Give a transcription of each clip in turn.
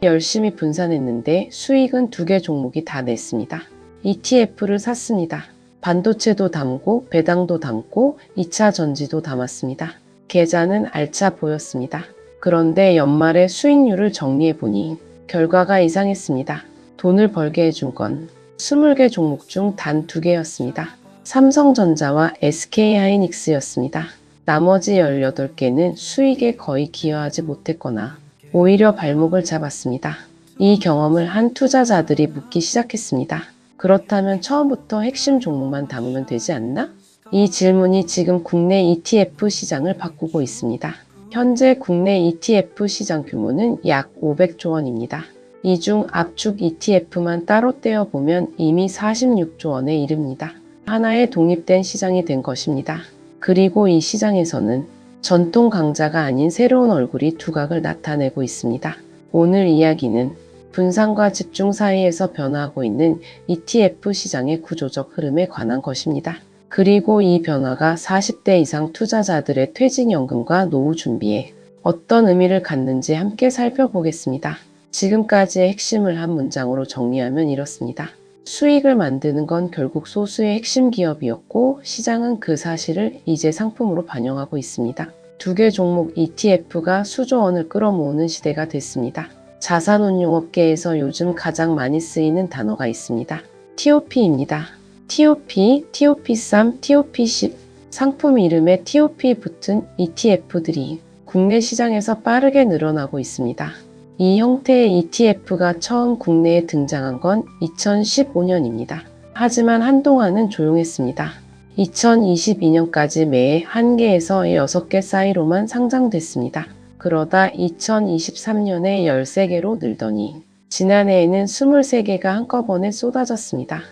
열심히 분산했는데 수익은 2개 종목이 다 냈습니다. ETF를 샀습니다. 반도체도 담고 배당도 담고 2차 전지도 담았습니다. 계좌는 알차 보였습니다. 그런데 연말에 수익률을 정리해보니 결과가 이상했습니다. 돈을 벌게 해준 건 20개 종목 중 단 2개였습니다. 삼성전자와 SK하이닉스였습니다. 나머지 18개는 수익에 거의 기여하지 못했거나 오히려 발목을 잡았습니다. 이 경험을 한 투자자들이 묻기 시작했습니다. 그렇다면 처음부터 핵심 종목만 담으면 되지 않나? 이 질문이 지금 국내 ETF 시장을 바꾸고 있습니다. 현재 국내 ETF 시장 규모는 약 500조 원입니다. 이 중 압축 ETF만 따로 떼어보면 이미 46조 원에 이릅니다. 하나의 독립된 시장이 된 것입니다. 그리고 이 시장에서는 전통 강자가 아닌 새로운 얼굴이 두각을 나타내고 있습니다. 오늘 이야기는 분산과 집중 사이에서 변화하고 있는 ETF 시장의 구조적 흐름에 관한 것입니다. 그리고 이 변화가 40대 이상 투자자들의 퇴직연금과 노후 준비에 어떤 의미를 갖는지 함께 살펴보겠습니다. 지금까지의 핵심을 한 문장으로 정리하면 이렇습니다. 수익을 만드는 건 결국 소수의 핵심 기업이었고 시장은 그 사실을 이제 상품으로 반영하고 있습니다. 2개 종목 ETF가 수조 원을 끌어모으는 시대가 됐습니다. 자산운용업계에서 요즘 가장 많이 쓰이는 단어가 있습니다. TOP입니다. TOP, TOP3, TOP10 상품 이름에 TOP 붙은 ETF들이 국내 시장에서 빠르게 늘어나고 있습니다. 이 형태의 ETF가 처음 국내에 등장한 건 2015년입니다. 하지만 한동안은 조용했습니다. 2022년까지 매해 1개에서 6개 사이로만 상장됐습니다. 그러다 2023년에 13개로 늘더니 지난해에는 23개가 한꺼번에 쏟아졌습니다.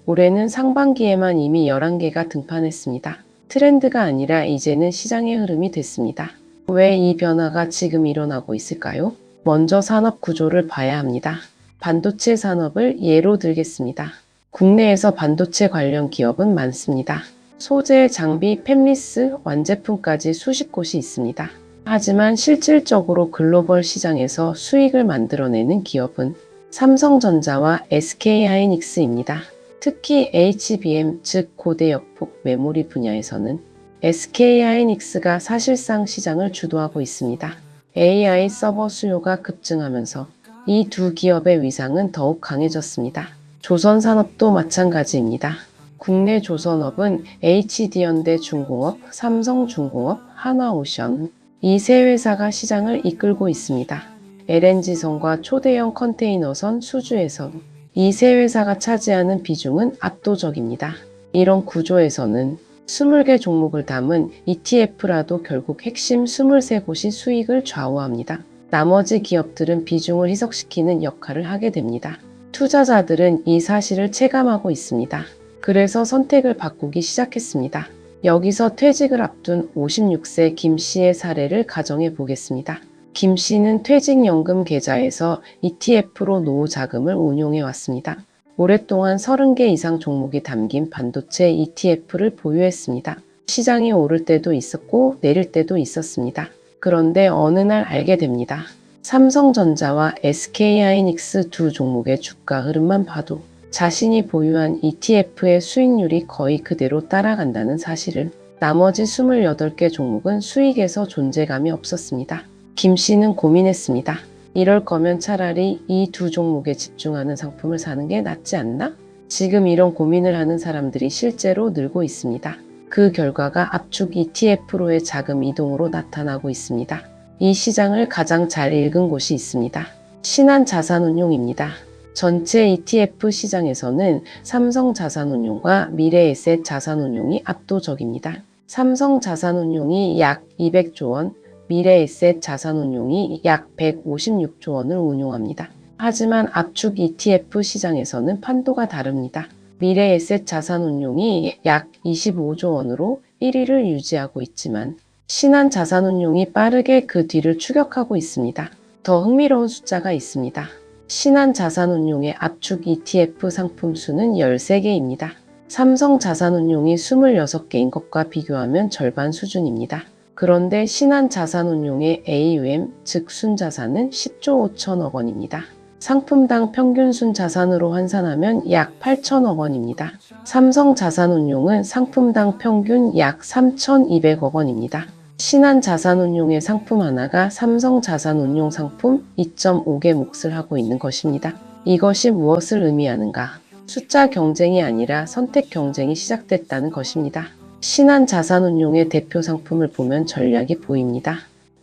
올해는 상반기에만 이미 11개가 등판했습니다. 트렌드가 아니라 이제는 시장의 흐름이 됐습니다. 왜 이 변화가 지금 일어나고 있을까요? 먼저 산업 구조를 봐야 합니다. 반도체 산업을 예로 들겠습니다. 국내에서 반도체 관련 기업은 많습니다. 소재, 장비, 팹리스, 완제품까지 수십 곳이 있습니다. 하지만 실질적으로 글로벌 시장에서 수익을 만들어내는 기업은 삼성전자와 SK하이닉스입니다. 특히 HBM, 즉 고대역폭 메모리 분야에서는 SK하이닉스가 사실상 시장을 주도하고 있습니다. AI 서버 수요가 급증하면서 이 2기업의 위상은 더욱 강해졌습니다. 조선산업도 마찬가지입니다. 국내 조선업은 HD현대중공업, 삼성중공업, 한화오션 이 세 회사가 시장을 이끌고 있습니다. LNG선과 초대형 컨테이너선 수주에서 이 세 회사가 차지하는 비중은 압도적입니다. 이런 구조에서는 20개 종목을 담은 ETF라도 결국 핵심 23곳이 수익을 좌우합니다. 나머지 기업들은 비중을 희석시키는 역할을 하게 됩니다. 투자자들은 이 사실을 체감하고 있습니다. 그래서 선택을 바꾸기 시작했습니다. 여기서 퇴직을 앞둔 56세 김 씨의 사례를 가정해 보겠습니다. 김 씨는 퇴직연금 계좌에서 ETF로 노후 자금을 운용해 왔습니다. 오랫동안 30개 이상 종목이 담긴 반도체 ETF를 보유했습니다. 시장이 오를 때도 있었고 내릴 때도 있었습니다. 그런데 어느 날 알게 됩니다. 삼성전자와 SK하이닉스 2 종목의 주가 흐름만 봐도 자신이 보유한 ETF의 수익률이 거의 그대로 따라간다는 사실을. 나머지 28개 종목은 수익에서 존재감이 없었습니다. 김 씨는 고민했습니다. 이럴 거면 차라리 이 2 종목에 집중하는 상품을 사는 게 낫지 않나? 지금 이런 고민을 하는 사람들이 실제로 늘고 있습니다. 그 결과가 압축 ETF로의 자금 이동으로 나타나고 있습니다. 이 시장을 가장 잘 읽은 곳이 있습니다. 신한자산운용입니다. 전체 ETF 시장에서는 삼성자산운용과 미래에셋 자산운용이 압도적입니다. 삼성자산운용이 약 200조 원, 미래에셋 자산운용이 약 156조 원을 운용합니다. 하지만 압축 ETF 시장에서는 판도가 다릅니다. 미래에셋 자산운용이 약 25조 원으로 1위를 유지하고 있지만 신한자산운용이 빠르게 그 뒤를 추격하고 있습니다. 더 흥미로운 숫자가 있습니다. 신한자산운용의 압축 ETF 상품 수는 13개입니다. 삼성자산운용이 26개인 것과 비교하면 절반 수준입니다. 그런데 신한자산운용의 AUM, 즉 순자산은 10조 5천억 원입니다. 상품당 평균 순자산으로 환산하면 약 8천억 원입니다. 삼성자산운용은 상품당 평균 약 3,200억 원입니다. 신한자산운용의 상품 하나가 삼성자산운용 상품 2.5개 몫을 하고 있는 것입니다. 이것이 무엇을 의미하는가? 숫자 경쟁이 아니라 선택 경쟁이 시작됐다는 것입니다. 신한자산운용의 대표 상품을 보면 전략이 보입니다.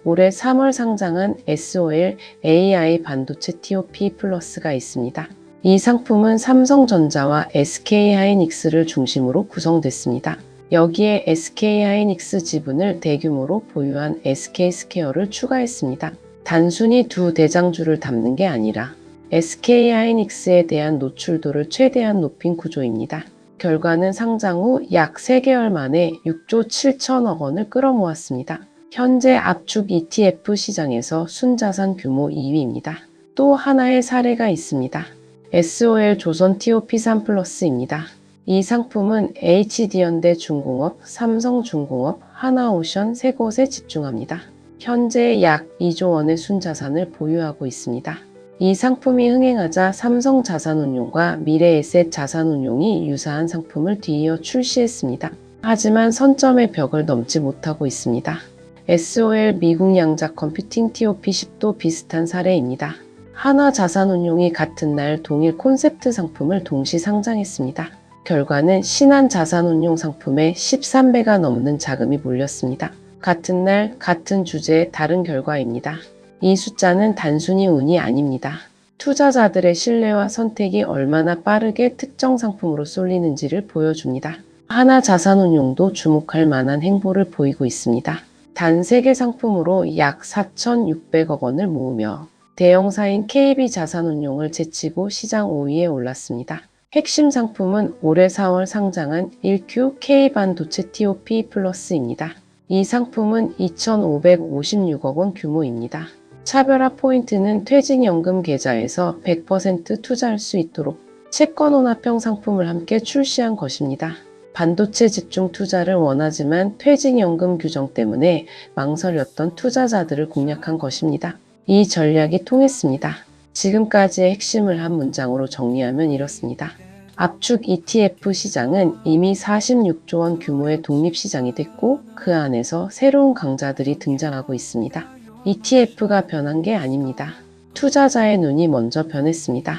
올해 3월 상장한 SOL AI 반도체 TOP 플러스가 있습니다. 이 상품은 삼성전자와 SK하이닉스를 중심으로 구성됐습니다. 여기에 SK하이닉스 지분을 대규모로 보유한 SK스퀘어를 추가했습니다. 단순히 두 대장주를 담는 게 아니라 SK하이닉스에 대한 노출도를 최대한 높인 구조입니다. 결과는 상장 후 약 3개월 만에 6조 7천억 원을 끌어모았습니다. 현재 압축 ETF 시장에서 순자산 규모 2위입니다. 또 하나의 사례가 있습니다. SOL 조선 TOP3 플러스입니다. 이 상품은 HD현대 중공업, 삼성중공업, 하나오션 세 곳에 집중합니다. 현재 약 2조 원의 순자산을 보유하고 있습니다. 이 상품이 흥행하자 삼성자산운용과 미래에셋 자산운용이 유사한 상품을 뒤이어 출시했습니다. 하지만 선점의 벽을 넘지 못하고 있습니다. SOL 미국 양자 컴퓨팅 TOP10도 비슷한 사례입니다. 하나자산운용이 같은 날 동일 콘셉트 상품을 동시 상장했습니다. 결과는 신한자산운용 상품에 13배가 넘는 자금이 몰렸습니다. 같은 날 같은 주제의 다른 결과입니다. 이 숫자는 단순히 운이 아닙니다. 투자자들의 신뢰와 선택이 얼마나 빠르게 특정 상품으로 쏠리는지를 보여줍니다. 하나자산운용도 주목할 만한 행보를 보이고 있습니다. 단 3개 상품으로 약 4,600억 원을 모으며 대형사인 KB자산운용을 제치고 시장 5위에 올랐습니다. 핵심 상품은 올해 4월 상장한 1Q K반도체 TOP 플러스입니다. 이 상품은 2,556억 원 규모입니다. 차별화 포인트는 퇴직연금 계좌에서 100% 투자할 수 있도록 채권 혼합형 상품을 함께 출시한 것입니다. 반도체 집중 투자를 원하지만 퇴직연금 규정 때문에 망설였던 투자자들을 공략한 것입니다. 이 전략이 통했습니다. 지금까지의 핵심을 한 문장으로 정리하면 이렇습니다. 압축 ETF 시장은 이미 46조 원 규모의 독립시장이 됐고 그 안에서 새로운 강자들이 등장하고 있습니다. ETF가 변한 게 아닙니다. 투자자의 눈이 먼저 변했습니다.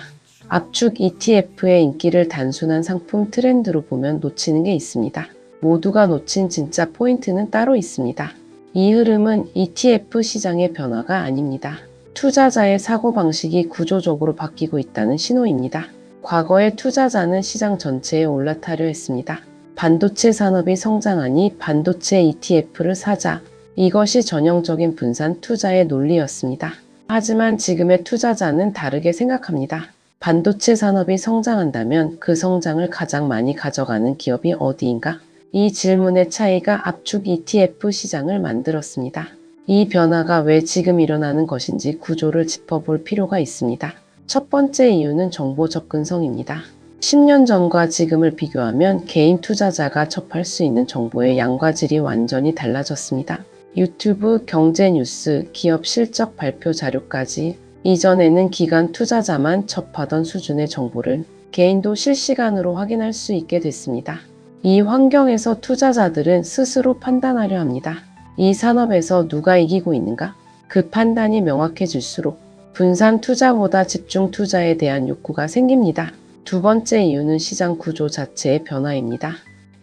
압축 ETF의 인기를 단순한 상품 트렌드로 보면 놓치는 게 있습니다. 모두가 놓친 진짜 포인트는 따로 있습니다. 이 흐름은 ETF 시장의 변화가 아닙니다. 투자자의 사고방식이 구조적으로 바뀌고 있다는 신호입니다. 과거의 투자자는 시장 전체에 올라타려 했습니다. 반도체 산업이 성장하니 반도체 ETF를 사자. 이것이 전형적인 분산 투자의 논리였습니다. 하지만 지금의 투자자는 다르게 생각합니다. 반도체 산업이 성장한다면 그 성장을 가장 많이 가져가는 기업이 어디인가? 이 질문의 차이가 압축 ETF 시장을 만들었습니다. 이 변화가 왜 지금 일어나는 것인지 구조를 짚어볼 필요가 있습니다. 첫 번째 이유는 정보 접근성입니다. 10년 전과 지금을 비교하면 개인 투자자가 접할 수 있는 정보의 양과 질이 완전히 달라졌습니다. 유튜브, 경제 뉴스, 기업 실적 발표 자료까지 이전에는 기관 투자자만 접하던 수준의 정보를 개인도 실시간으로 확인할 수 있게 됐습니다. 이 환경에서 투자자들은 스스로 판단하려 합니다. 이 산업에서 누가 이기고 있는가? 그 판단이 명확해질수록 분산 투자보다 집중 투자에 대한 욕구가 생깁니다. 두 번째 이유는 시장 구조 자체의 변화입니다.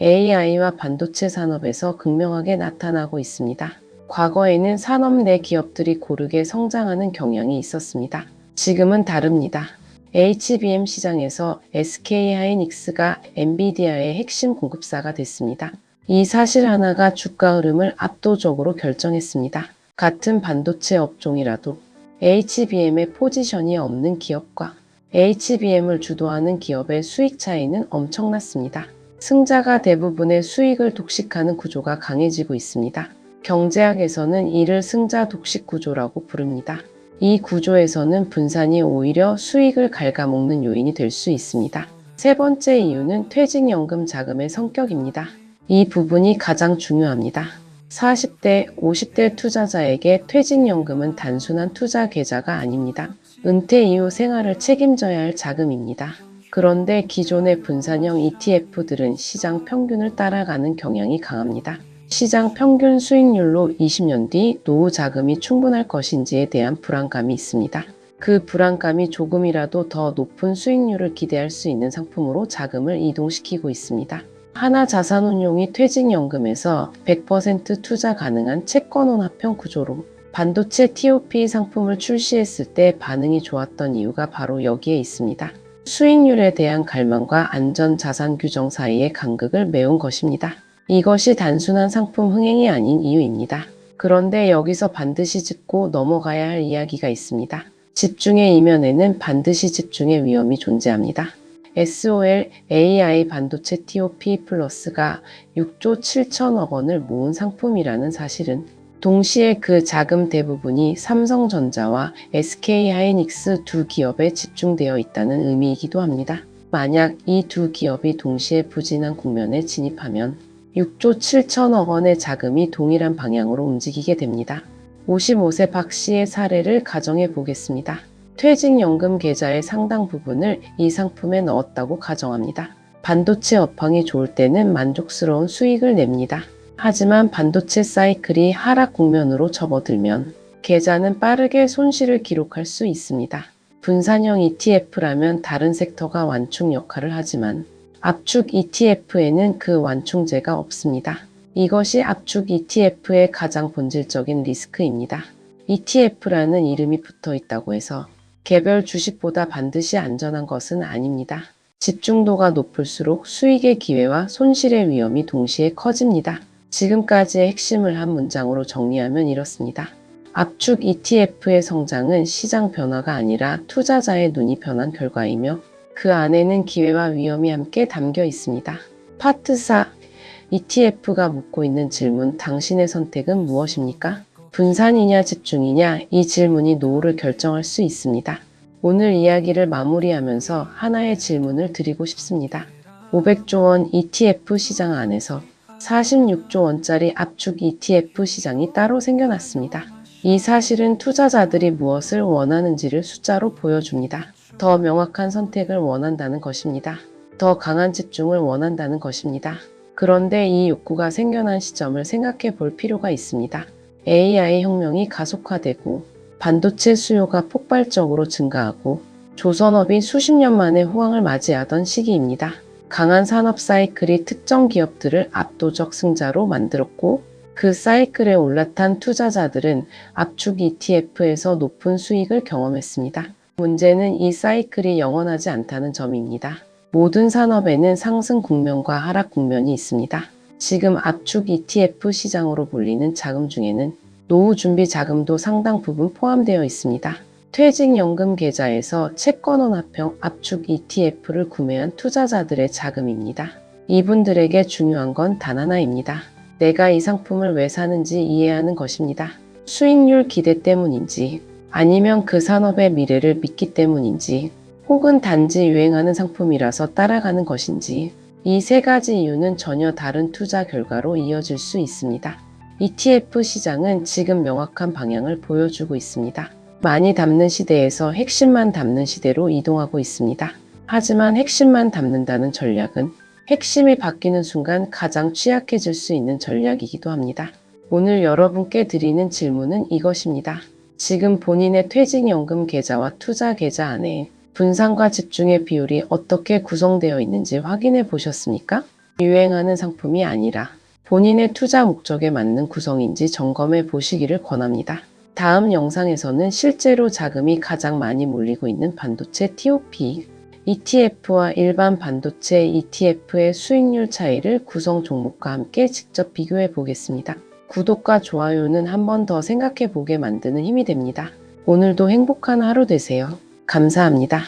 AI와 반도체 산업에서 극명하게 나타나고 있습니다. 과거에는 산업 내 기업들이 고르게 성장하는 경향이 있었습니다. 지금은 다릅니다. HBM 시장에서 SK하이닉스가 엔비디아의 핵심 공급사가 됐습니다. 이 사실 하나가 주가 흐름을 압도적으로 결정했습니다. 같은 반도체 업종이라도 HBM의 포지션이 없는 기업과 HBM을 주도하는 기업의 수익 차이는 엄청났습니다. 승자가 대부분의 수익을 독식하는 구조가 강해지고 있습니다. 경제학에서는 이를 승자 독식 구조라고 부릅니다. 이 구조에서는 분산이 오히려 수익을 갉아먹는 요인이 될 수 있습니다. 세 번째 이유는 퇴직연금 자금의 성격입니다. 이 부분이 가장 중요합니다. 40대, 50대 투자자에게 퇴직연금은 단순한 투자 계좌가 아닙니다. 은퇴 이후 생활을 책임져야 할 자금입니다. 그런데 기존의 분산형 ETF들은 시장 평균을 따라가는 경향이 강합니다. 시장 평균 수익률로 20년 뒤 노후 자금이 충분할 것인지에 대한 불안감이 있습니다. 그 불안감이 조금이라도 더 높은 수익률을 기대할 수 있는 상품으로 자금을 이동시키고 있습니다. 하나자산운용이 퇴직연금에서 100% 투자 가능한 채권혼합형 구조로 반도체 TOP 상품을 출시했을 때 반응이 좋았던 이유가 바로 여기에 있습니다. 수익률에 대한 갈망과 안전자산 규정 사이의 간극을 메운 것입니다. 이것이 단순한 상품 흥행이 아닌 이유입니다. 그런데 여기서 반드시 짚고 넘어가야 할 이야기가 있습니다. 집중의 이면에는 반드시 집중의 위험이 존재합니다. SOL AI 반도체 TOP 플러스가 6조 7천억 원을 모은 상품이라는 사실은 동시에 그 자금 대부분이 삼성전자와 SK하이닉스 두 기업에 집중되어 있다는 의미이기도 합니다. 만약 이 두 기업이 동시에 부진한 국면에 진입하면 6조 7천억 원의 자금이 동일한 방향으로 움직이게 됩니다. 55세 박 씨의 사례를 가정해 보겠습니다. 퇴직연금 계좌의 상당 부분을 이 상품에 넣었다고 가정합니다. 반도체 업황이 좋을 때는 만족스러운 수익을 냅니다. 하지만 반도체 사이클이 하락 국면으로 접어들면 계좌는 빠르게 손실을 기록할 수 있습니다. 분산형 ETF라면 다른 섹터가 완충 역할을 하지만 압축 ETF에는 그 완충제가 없습니다. 이것이 압축 ETF의 가장 본질적인 리스크입니다. ETF라는 이름이 붙어 있다고 해서 개별 주식보다 반드시 안전한 것은 아닙니다. 집중도가 높을수록 수익의 기회와 손실의 위험이 동시에 커집니다. 지금까지의 핵심을 한 문장으로 정리하면 이렇습니다. 압축 ETF의 성장은 시장 변화가 아니라 투자자의 눈이 변한 결과이며 그 안에는 기회와 위험이 함께 담겨 있습니다. 파트 4. ETF가 묻고 있는 질문, 당신의 선택은 무엇입니까? 분산이냐 집중이냐, 이 질문이 노후를 결정할 수 있습니다. 오늘 이야기를 마무리하면서 하나의 질문을 드리고 싶습니다. 500조 원 ETF 시장 안에서 46조 원짜리 압축 ETF 시장이 따로 생겨났습니다. 이 사실은 투자자들이 무엇을 원하는지를 숫자로 보여줍니다. 더 명확한 선택을 원한다는 것입니다. 더 강한 집중을 원한다는 것입니다. 그런데 이 욕구가 생겨난 시점을 생각해 볼 필요가 있습니다. AI 혁명이 가속화되고 반도체 수요가 폭발적으로 증가하고 조선업이 수십 년 만에 호황을 맞이하던 시기입니다. 강한 산업 사이클이 특정 기업들을 압도적 승자로 만들었고 그 사이클에 올라탄 투자자들은 압축 ETF에서 높은 수익을 경험했습니다. 문제는 이 사이클이 영원하지 않다는 점입니다. 모든 산업에는 상승 국면과 하락 국면이 있습니다. 지금 압축 ETF 시장으로 불리는 자금 중에는 노후 준비 자금도 상당 부분 포함되어 있습니다. 퇴직연금 계좌에서 채권혼합형 압축 ETF를 구매한 투자자들의 자금입니다. 이분들에게 중요한 건 단 하나입니다. 내가 이 상품을 왜 사는지 이해하는 것입니다. 수익률 기대 때문인지, 아니면 그 산업의 미래를 믿기 때문인지, 혹은 단지 유행하는 상품이라서 따라가는 것인지, 이 세 가지 이유는 전혀 다른 투자 결과로 이어질 수 있습니다. ETF 시장은 지금 명확한 방향을 보여주고 있습니다. 많이 담는 시대에서 핵심만 담는 시대로 이동하고 있습니다. 하지만 핵심만 담는다는 전략은 핵심이 바뀌는 순간 가장 취약해질 수 있는 전략이기도 합니다. 오늘 여러분께 드리는 질문은 이것입니다. 지금 본인의 퇴직연금 계좌와 투자 계좌 안에 분산과 집중의 비율이 어떻게 구성되어 있는지 확인해 보셨습니까? 유행하는 상품이 아니라 본인의 투자 목적에 맞는 구성인지 점검해 보시기를 권합니다. 다음 영상에서는 실제로 자금이 가장 많이 몰리고 있는 반도체 TOP, ETF와 일반 반도체 ETF의 수익률 차이를 구성 종목과 함께 직접 비교해 보겠습니다. 구독과 좋아요는 한 번 더 생각해 보게 만드는 힘이 됩니다. 오늘도 행복한 하루 되세요. 감사합니다.